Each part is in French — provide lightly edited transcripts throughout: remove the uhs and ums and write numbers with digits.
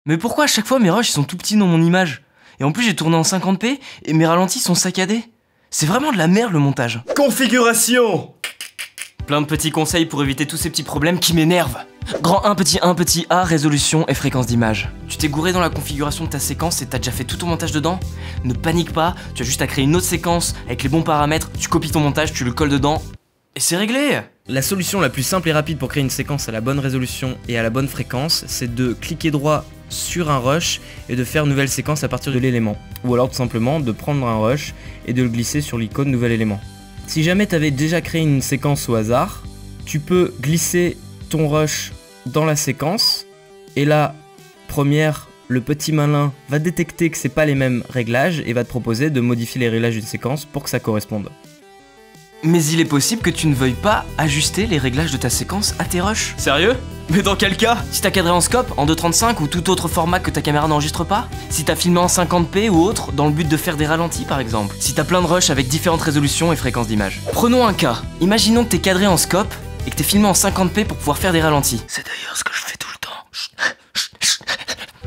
Mais pourquoi à chaque fois mes rushs sont tout petits dans mon image? Et en plus j'ai tourné en 50p et mes ralentis sont saccadés. C'est vraiment de la merde le montage. Configuration. Plein de petits conseils pour éviter tous ces petits problèmes qui m'énervent. Grand 1, petit a, résolution et fréquence d'image. Tu t'es gouré dans la configuration de ta séquence et t'as déjà fait tout ton montage dedans? Ne panique pas, tu as juste à créer une autre séquence avec les bons paramètres, tu copies ton montage, tu le colles dedans, et c'est réglé! La solution la plus simple et rapide pour créer une séquence à la bonne résolution et à la bonne fréquence, c'est de cliquer droit sur un rush et de faire nouvelle séquence à partir de l'élément. Ou alors tout simplement de prendre un rush et de le glisser sur l'icône nouvel élément. Si jamais tu avais déjà créé une séquence au hasard, tu peux glisser ton rush dans la séquence et là, le petit malin va détecter que c'est pas les mêmes réglages et va te proposer de modifier les réglages d'une séquence pour que ça corresponde. Mais il est possible que tu ne veuilles pas ajuster les réglages de ta séquence à tes rushs. Sérieux? Mais dans quel cas? Si t'as cadré en scope, en 2.35 ou tout autre format que ta caméra n'enregistre pas? Si t'as filmé en 50p ou autre, dans le but de faire des ralentis par exemple? Si t'as plein de rushs avec différentes résolutions et fréquences d'image? Prenons un cas. Imaginons que t'es cadré en scope et que t'es filmé en 50p pour pouvoir faire des ralentis. C'est d'ailleurs ce que je fais tout le temps.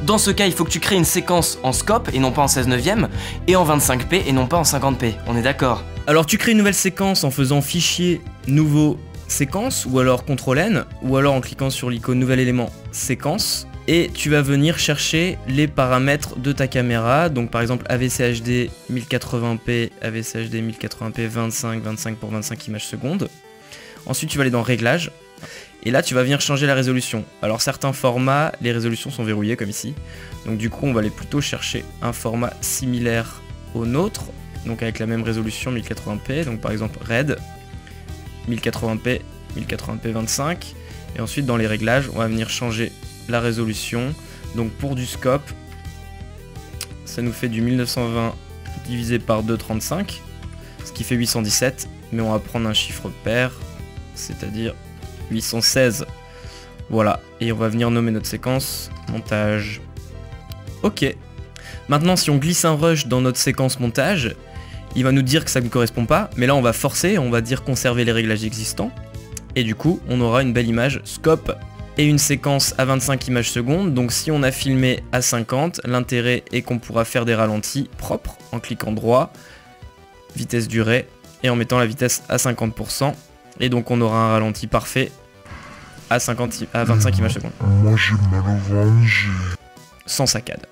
Dans ce cas, il faut que tu crées une séquence en scope et non pas en 16/9 et en 25p et non pas en 50p. On est d'accord? Alors tu crées une nouvelle séquence en faisant fichier nouveau séquence ou alors CTRL-N ou alors en cliquant sur l'icône nouvel élément séquence et tu vas venir chercher les paramètres de ta caméra, donc par exemple AVC HD 1080p, AVC HD 1080p 25 pour 25 images secondes. Ensuite tu vas aller dans réglages et là tu vas venir changer la résolution. Alors certains formats, les résolutions sont verrouillées comme ici, donc du coup on va aller plutôt chercher un format similaire au nôtre, donc avec la même résolution 1080p, donc par exemple RED 1080p 25, et ensuite dans les réglages on va venir changer la résolution, donc pour du scope ça nous fait du 1920 divisé par 2,35, ce qui fait 817, mais on va prendre un chiffre pair, c'est-à-dire 816, voilà, et on va venir nommer notre séquence montage. Ok, maintenant si on glisse un rush dans notre séquence montage, il va nous dire que ça ne correspond pas, mais là on va forcer, on va dire conserver les réglages existants, et du coup on aura une belle image scope et une séquence à 25 images secondes, donc si on a filmé à 50, l'intérêt est qu'on pourra faire des ralentis propres en cliquant droit, vitesse durée, et en mettant la vitesse à 50%, et donc on aura un ralenti parfait à 25 images secondes. Moi j'ai mal au ventre. Sans saccade.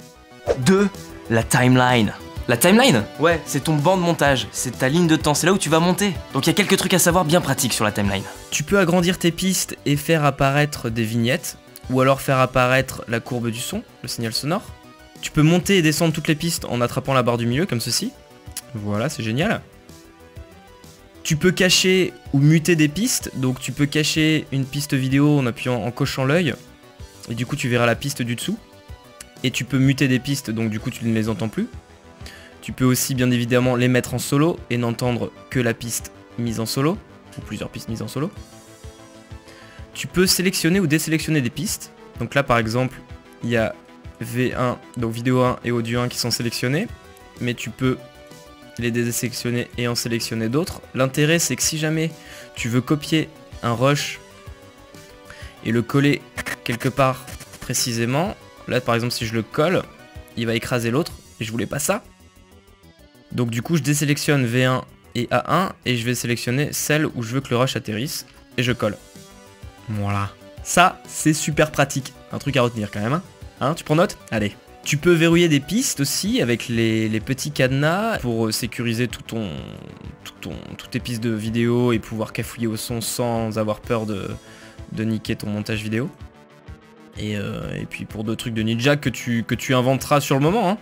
2. La timeline. La timeline? Ouais, c'est ton banc de montage, c'est ta ligne de temps, c'est là où tu vas monter. Donc il y a quelques trucs à savoir bien pratiques sur la timeline. Tu peux agrandir tes pistes et faire apparaître des vignettes, ou alors faire apparaître la courbe du son, le signal sonore. Tu peux monter et descendre toutes les pistes en attrapant la barre du milieu, comme ceci. Voilà, c'est génial. Tu peux cacher ou muter des pistes, donc tu peux cacher une piste vidéo en appuyant, en cochant l'œil, et du coup tu verras la piste du dessous. Et tu peux muter des pistes, donc du coup tu ne les entends plus. Tu peux aussi bien évidemment les mettre en solo et n'entendre que la piste mise en solo, ou plusieurs pistes mises en solo. Tu peux sélectionner ou désélectionner des pistes, donc là par exemple il y a V1, donc vidéo 1 et audio 1 qui sont sélectionnés, mais tu peux les désélectionner et en sélectionner d'autres. L'intérêt c'est que si jamais tu veux copier un rush et le coller quelque part précisément, là par exemple si je le colle, il va écraser l'autre et je voulais pas ça. Donc du coup je désélectionne V1 et A1 et je vais sélectionner celle où je veux que le rush atterrisse et je colle. Voilà. Ça c'est super pratique, un truc à retenir quand même. Hein, tu prends note? Allez. Tu peux verrouiller des pistes aussi avec les petits cadenas pour sécuriser toutes tes pistes de vidéo et pouvoir cafouiller au son sans avoir peur de niquer ton montage vidéo. Et puis pour d'autres trucs de ninja que tu inventeras sur le moment. Hein.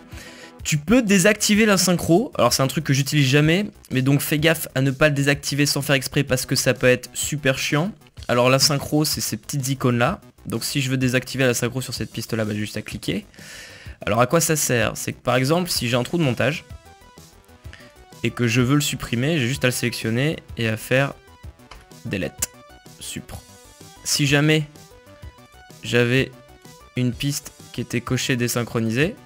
Tu peux désactiver la synchro, alors c'est un truc que j'utilise jamais, mais donc fais gaffe à ne pas le désactiver sans faire exprès parce que ça peut être super chiant. Alors la synchro c'est ces petites icônes là, donc si je veux désactiver la synchro sur cette piste là, bah, j'ai juste à cliquer. Alors à quoi ça sert? C'est que par exemple si j'ai un trou de montage et que je veux le supprimer, j'ai juste à le sélectionner et à faire delete, supr. Si jamais j'avais une piste qui était cochée désynchronisée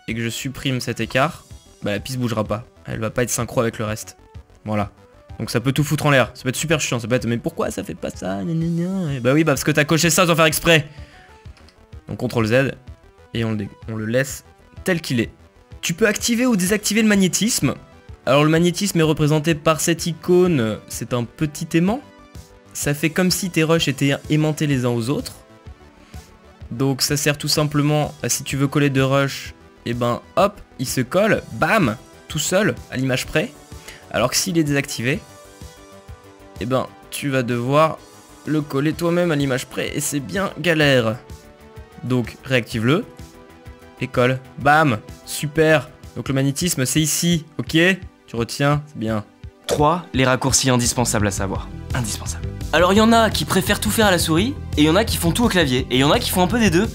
et que je supprime cet écart, bah la piste bougera pas, elle va pas être synchro avec le reste. Voilà. Donc ça peut tout foutre en l'air, ça peut être super chiant, ça peut être mais pourquoi ça fait pas ça? Et bah oui, bah parce que t'as coché ça sans faire exprès. Donc CTRL Z et on le laisse tel qu'il est. Tu peux activer ou désactiver le magnétisme. Alors le magnétisme est représenté par cette icône, c'est un petit aimant. Ça fait comme si tes rushs étaient aimantés les uns aux autres. Donc ça sert tout simplement à, si tu veux coller deux rushs, et ben hop, il se colle, bam, tout seul, à l'image près. Alors que s'il est désactivé, et ben tu vas devoir le coller toi-même à l'image près et c'est bien galère. Donc réactive-le et colle, bam, super. Donc le magnétisme c'est ici, ok? Tu retiens, c'est bien. 3. Les raccourcis indispensables à savoir. Indispensables. Alors il y en a qui préfèrent tout faire à la souris, et il y en a qui font tout au clavier, et il y en a qui font un peu des deux.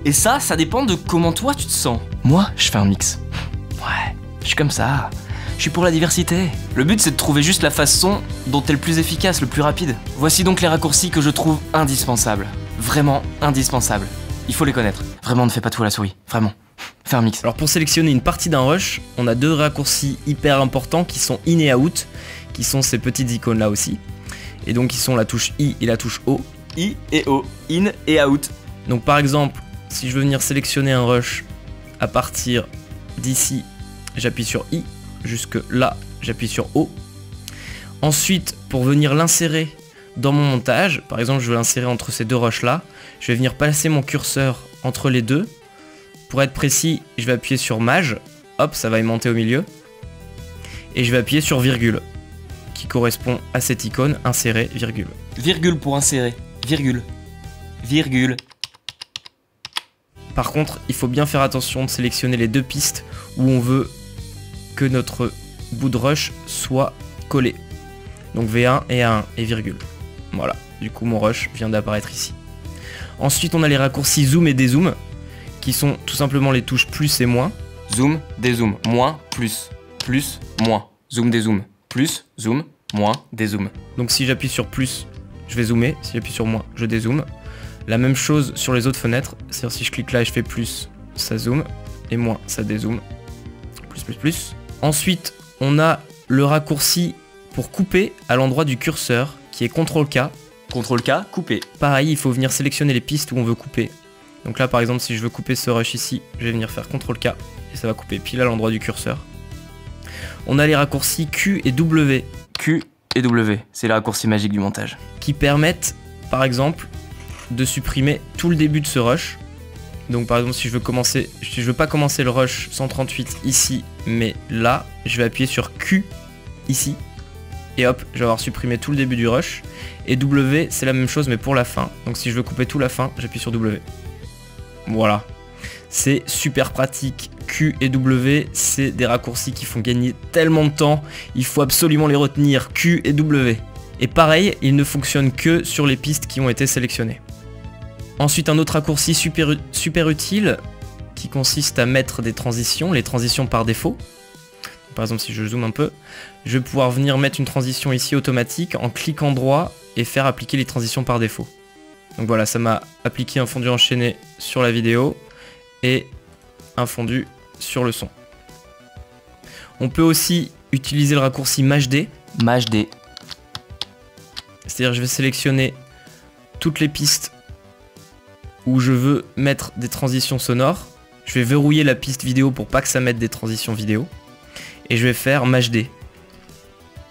Et ça dépend de comment toi tu te sens. Moi, je fais un mix. Ouais, je suis comme ça. Je suis pour la diversité. Le but c'est de trouver juste la façon dont t'es le plus efficace, le plus rapide. Voici donc les raccourcis que je trouve indispensables. Vraiment indispensables. Il faut les connaître. Vraiment ne fais pas tout à la souris. Vraiment. Fais un mix. Alors pour sélectionner une partie d'un rush, on a deux raccourcis hyper importants qui sont in et out, qui sont ces petites icônes là aussi. Et donc qui sont la touche I et la touche O. I et O. In et out. Donc par exemple, si je veux venir sélectionner un rush à partir d'ici, j'appuie sur I. Jusque là, j'appuie sur O. Ensuite, pour venir l'insérer dans mon montage, par exemple, je veux l'insérer entre ces deux rushs là, je vais venir placer mon curseur entre les deux. Pour être précis, je vais appuyer sur Maj, hop, ça va aimanter au milieu. Et je vais appuyer sur virgule, qui correspond à cette icône, insérer, virgule. Virgule pour insérer, virgule, virgule. Par contre, il faut bien faire attention de sélectionner les deux pistes où on veut que notre bout de rush soit collé. Donc V1 et A1 et virgule. Voilà, du coup mon rush vient d'apparaître ici. Ensuite on a les raccourcis zoom et dézoom, qui sont tout simplement les touches plus et moins. Zoom, dézoom, moins, plus, moins. Zoom, dézoom, plus, zoom, moins, dézoom. Donc si j'appuie sur plus, je vais zoomer, si j'appuie sur moins, je dézoome. La même chose sur les autres fenêtres, c'est-à-dire si je clique là et je fais plus, ça zoome, et moins, ça dézoome. Plus. Ensuite, on a le raccourci pour couper à l'endroit du curseur, qui est CTRL-K. CTRL-K, couper. Pareil, il faut venir sélectionner les pistes où on veut couper. Donc là, par exemple, si je veux couper ce rush ici, je vais venir faire CTRL-K, et ça va couper pile à l'endroit du curseur. On a les raccourcis Q et W. Q et W, c'est les raccourcis magiques du montage. Qui permettent, par exemple, de supprimer tout le début de ce rush. Donc par exemple si je veux pas commencer le rush 138 ici, mais là, je vais appuyer sur Q ici, et hop, je vais avoir supprimé tout le début du rush. Et W, c'est la même chose mais pour la fin. Donc si je veux couper tout la fin, j'appuie sur W. Voilà. C'est super pratique. Q et W, c'est des raccourcis qui font gagner tellement de temps, il faut absolument les retenir, Q et W. Et pareil, ils ne fonctionnent que sur les pistes qui ont été sélectionnées. Ensuite, un autre raccourci super utile qui consiste à mettre des transitions, les transitions par défaut. Par exemple, si je zoome un peu, je vais pouvoir venir mettre une transition ici automatique en cliquant droit et faire appliquer les transitions par défaut. Donc voilà, ça m'a appliqué un fondu enchaîné sur la vidéo et un fondu sur le son. On peut aussi utiliser le raccourci MashD. MashD. C'est-à-dire je vais sélectionner toutes les pistes où je veux mettre des transitions sonores. Je vais verrouiller la piste vidéo pour pas que ça mette des transitions vidéo. Et je vais faire MashD.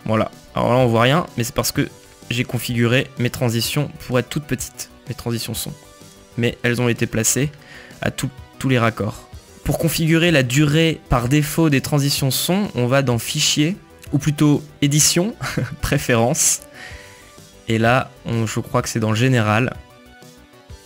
Voilà. Alors là on voit rien, mais c'est parce que j'ai configuré mes transitions pour être toutes petites. Mes transitions son. Mais elles ont été placées à tous les raccords. Pour configurer la durée par défaut des transitions son, on va dans Fichier, ou plutôt Édition, Préférences. Et là, je crois que c'est dans Général.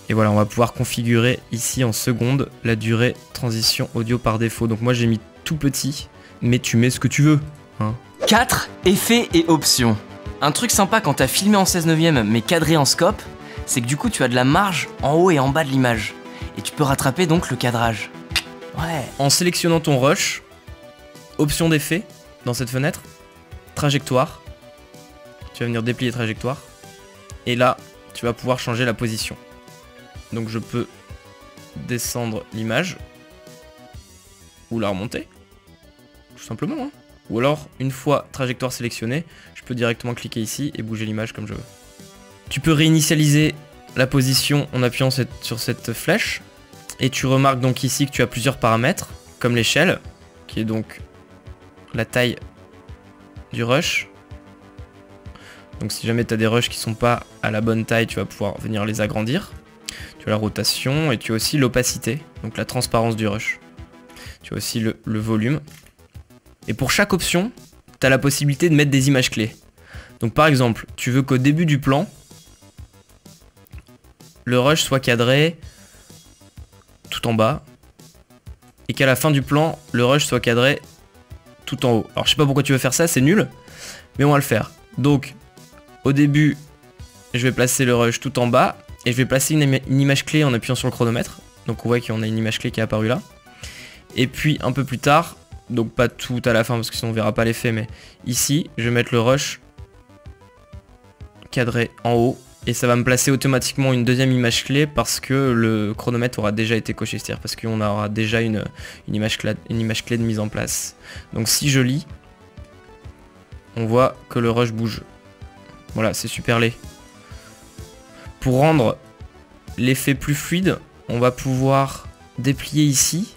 Et voilà, on va pouvoir configurer ici en seconde la durée transition audio par défaut. Donc moi j'ai mis tout petit, mais tu mets ce que tu veux. Hein. 4. Effets et options. Un truc sympa quand t'as filmé en 16/9 mais cadré en scope, c'est que du coup tu as de la marge en haut et en bas de l'image. Et tu peux rattraper donc le cadrage. Ouais. En sélectionnant ton rush, option d'effet dans cette fenêtre, trajectoire. Tu vas venir déplier trajectoire. Et là, tu vas pouvoir changer la position. Donc je peux descendre l'image ou la remonter, tout simplement. Hein. Ou alors, une fois trajectoire sélectionnée, je peux directement cliquer ici et bouger l'image comme je veux. Tu peux réinitialiser la position en appuyant sur cette flèche. Et tu remarques donc ici que tu as plusieurs paramètres, comme l'échelle, qui est donc la taille du rush. Donc si jamais tu as des rushs qui sont pas à la bonne taille, tu vas pouvoir venir les agrandir. Tu as la rotation et tu as aussi l'opacité, donc la transparence du rush. Tu as aussi le volume. Et pour chaque option, tu as la possibilité de mettre des images clés. Donc par exemple, tu veux qu'au début du plan, le rush soit cadré tout en bas et qu'à la fin du plan, le rush soit cadré tout en haut. Alors je sais pas pourquoi tu veux faire ça, c'est nul, mais on va le faire. Donc au début, je vais placer le rush tout en bas et je vais placer une image clé en appuyant sur le chronomètre. Donc on voit qu'on a une image clé qui est apparue là. Et puis un peu plus tard, donc pas tout à la fin parce que sinon on verra pas l'effet, mais ici, je vais mettre le rush cadré en haut et ça va me placer automatiquement une deuxième image clé parce que le chronomètre aura déjà été coché, c'est-à-dire parce qu'on aura déjà une image clé de mise en place. Donc si je lis, on voit que le rush bouge. Voilà, c'est super laid. Pour rendre l'effet plus fluide, on va pouvoir déplier ici.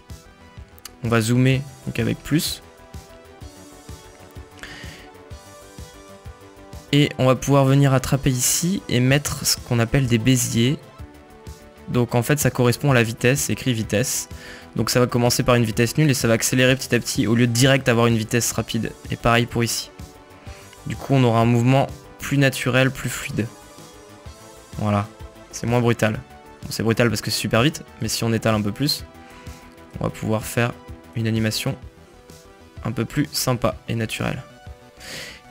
On va zoomer donc avec plus. Et on va pouvoir venir attraper ici et mettre ce qu'on appelle des béziers. Donc en fait ça correspond à la vitesse, c'est écrit vitesse. Donc ça va commencer par une vitesse nulle et ça va accélérer petit à petit au lieu de direct avoir une vitesse rapide. Et pareil pour ici. Du coup on aura un mouvement plus naturel, plus fluide. Voilà, c'est moins brutal. Bon, c'est brutal parce que c'est super vite, mais si on étale un peu plus, on va pouvoir faire une animation un peu plus sympa et naturelle.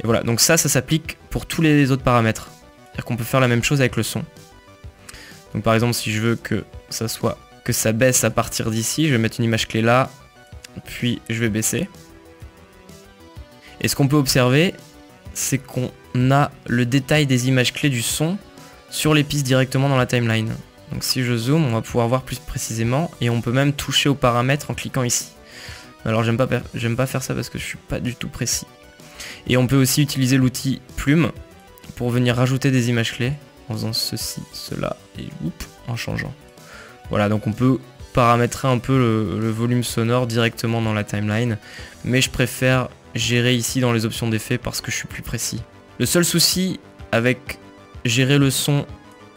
Et voilà, donc ça s'applique pour tous les autres paramètres. C'est-à-dire qu'on peut faire la même chose avec le son. Donc par exemple, si je veux que ça baisse à partir d'ici, je vais mettre une image clé là, puis je vais baisser. Et ce qu'on peut observer, c'est qu'on a le détail des images clés du son sur les pistes directement dans la timeline. Donc si je zoome, on va pouvoir voir plus précisément et on peut même toucher aux paramètres en cliquant ici. Alors j'aime pas faire ça parce que je suis pas du tout précis. Et on peut aussi utiliser l'outil plume pour venir rajouter des images clés en faisant ceci, cela et en changeant. Voilà, donc on peut paramétrer un peu le volume sonore directement dans la timeline, mais je préfère gérer ici dans les options d'effet parce que je suis plus précis. Le seul souci avec gérer le son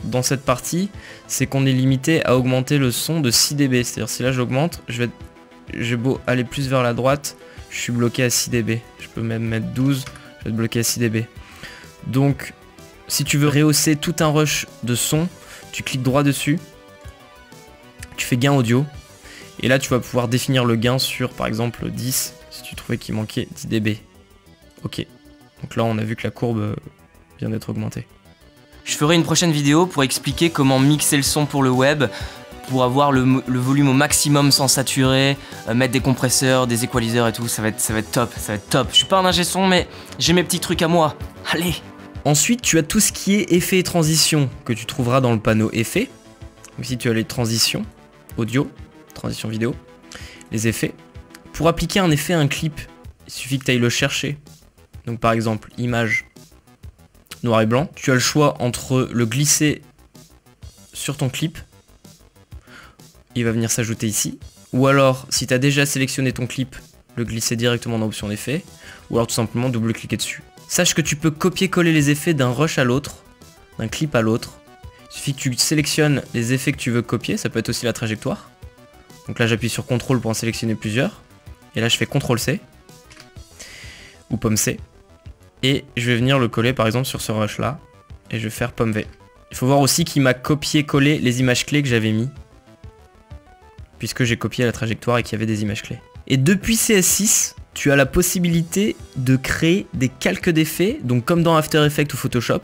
dans cette partie, c'est qu'on est limité à augmenter le son de 6 dB. C'est-à-dire si là j'augmente, j'ai beau aller plus vers la droite, je suis bloqué à 6 dB. Je peux même mettre 12, je vais être bloqué à 6 dB. Donc si tu veux rehausser tout un rush de son, tu cliques droit dessus, tu fais gain audio, et là tu vas pouvoir définir le gain sur par exemple 10, si tu trouvais qu'il manquait 10 dB. Ok, donc là on a vu que la courbe vient d'être augmentée. Je ferai une prochaine vidéo pour expliquer comment mixer le son pour le web, pour avoir le volume au maximum sans saturer, mettre des compresseurs, des équaliseurs et tout, ça va être top, ça va être top. Je suis pas un ingé son, mais j'ai mes petits trucs à moi. Allez! Ensuite, tu as tout ce qui est effets et transitions que tu trouveras dans le panneau effets. Ici, tu as les transitions audio, transition vidéo, les effets. Pour appliquer un effet à un clip, il suffit que tu ailles le chercher. Donc par exemple, image noir et blanc. Tu as le choix entre le glisser sur ton clip. Il va venir s'ajouter ici. Ou alors, si tu as déjà sélectionné ton clip, le glisser directement dans l'option d'effet. Ou alors tout simplement double-cliquer dessus. Sache que tu peux copier-coller les effets d'un rush à l'autre, d'un clip à l'autre. Il suffit que tu sélectionnes les effets que tu veux copier, ça peut être aussi la trajectoire. Donc là j'appuie sur CTRL pour en sélectionner plusieurs. Et là je fais CTRL-C. Ou pomme-C. Et je vais venir le coller par exemple sur ce rush là. Et je vais faire pomme-V. Il faut voir aussi qu'il m'a copié-collé les images clés que j'avais mis. Puisque j'ai copié la trajectoire et qu'il y avait des images clés. Et depuis CS6, tu as la possibilité de créer des calques d'effets, donc comme dans After Effects ou Photoshop,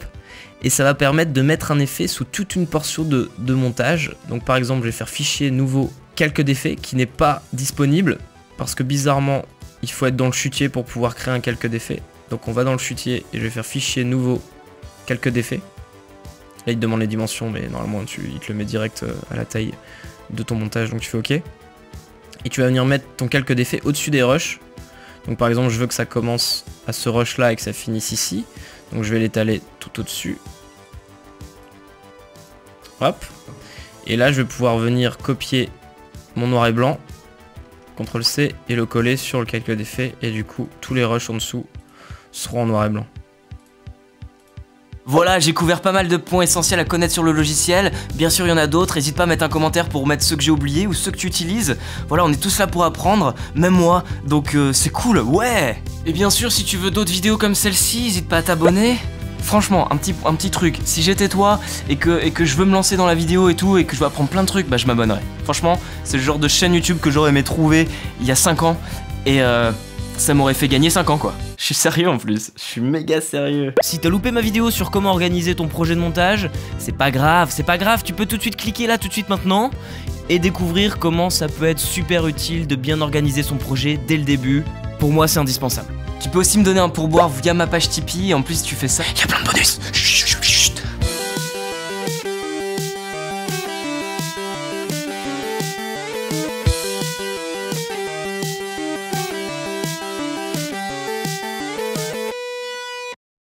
et ça va permettre de mettre un effet sous toute une portion de montage. Donc par exemple, je vais faire fichier nouveau calque d'effet qui n'est pas disponible, parce que bizarrement, il faut être dans le chutier pour pouvoir créer un calque d'effet. Donc on va dans le chutier et je vais faire fichier nouveau calque d'effet. Là il te demande les dimensions, mais normalement il te le met direct à la taille de ton montage, donc tu fais OK. Et tu vas venir mettre ton calque d'effet au-dessus des rushs. Donc par exemple je veux que ça commence à ce rush là et que ça finisse ici. Donc je vais l'étaler tout au-dessus. Hop. Et là je vais pouvoir venir copier mon noir et blanc, CTRL-C, et le coller sur le calque d'effet, et du coup, tous les rushs en dessous seront en noir et blanc. Voilà, j'ai couvert pas mal de points essentiels à connaître sur le logiciel. Bien sûr, il y en a d'autres. N'hésite pas à mettre un commentaire pour mettre ceux que j'ai oubliés ou ceux que tu utilises. Voilà, on est tous là pour apprendre, même moi. Donc c'est cool, ouais. Et bien sûr, si tu veux d'autres vidéos comme celle-ci, n'hésite pas à t'abonner. Franchement, un petit truc. Si j'étais toi et que je veux me lancer dans la vidéo et tout et que je veux apprendre plein de trucs, bah je m'abonnerais. Franchement, c'est le genre de chaîne YouTube que j'aurais aimé trouver il y a 5 ans. Et ça m'aurait fait gagner 5 ans quoi. Je suis sérieux en plus, je suis méga sérieux. Si t'as loupé ma vidéo sur comment organiser ton projet de montage, c'est pas grave, tu peux tout de suite cliquer là tout de suite maintenant et découvrir comment ça peut être super utile de bien organiser son projet dès le début. Pour moi c'est indispensable. Tu peux aussi me donner un pourboire via ma page Tipeee et en plus si tu fais ça, il y a plein de bonus.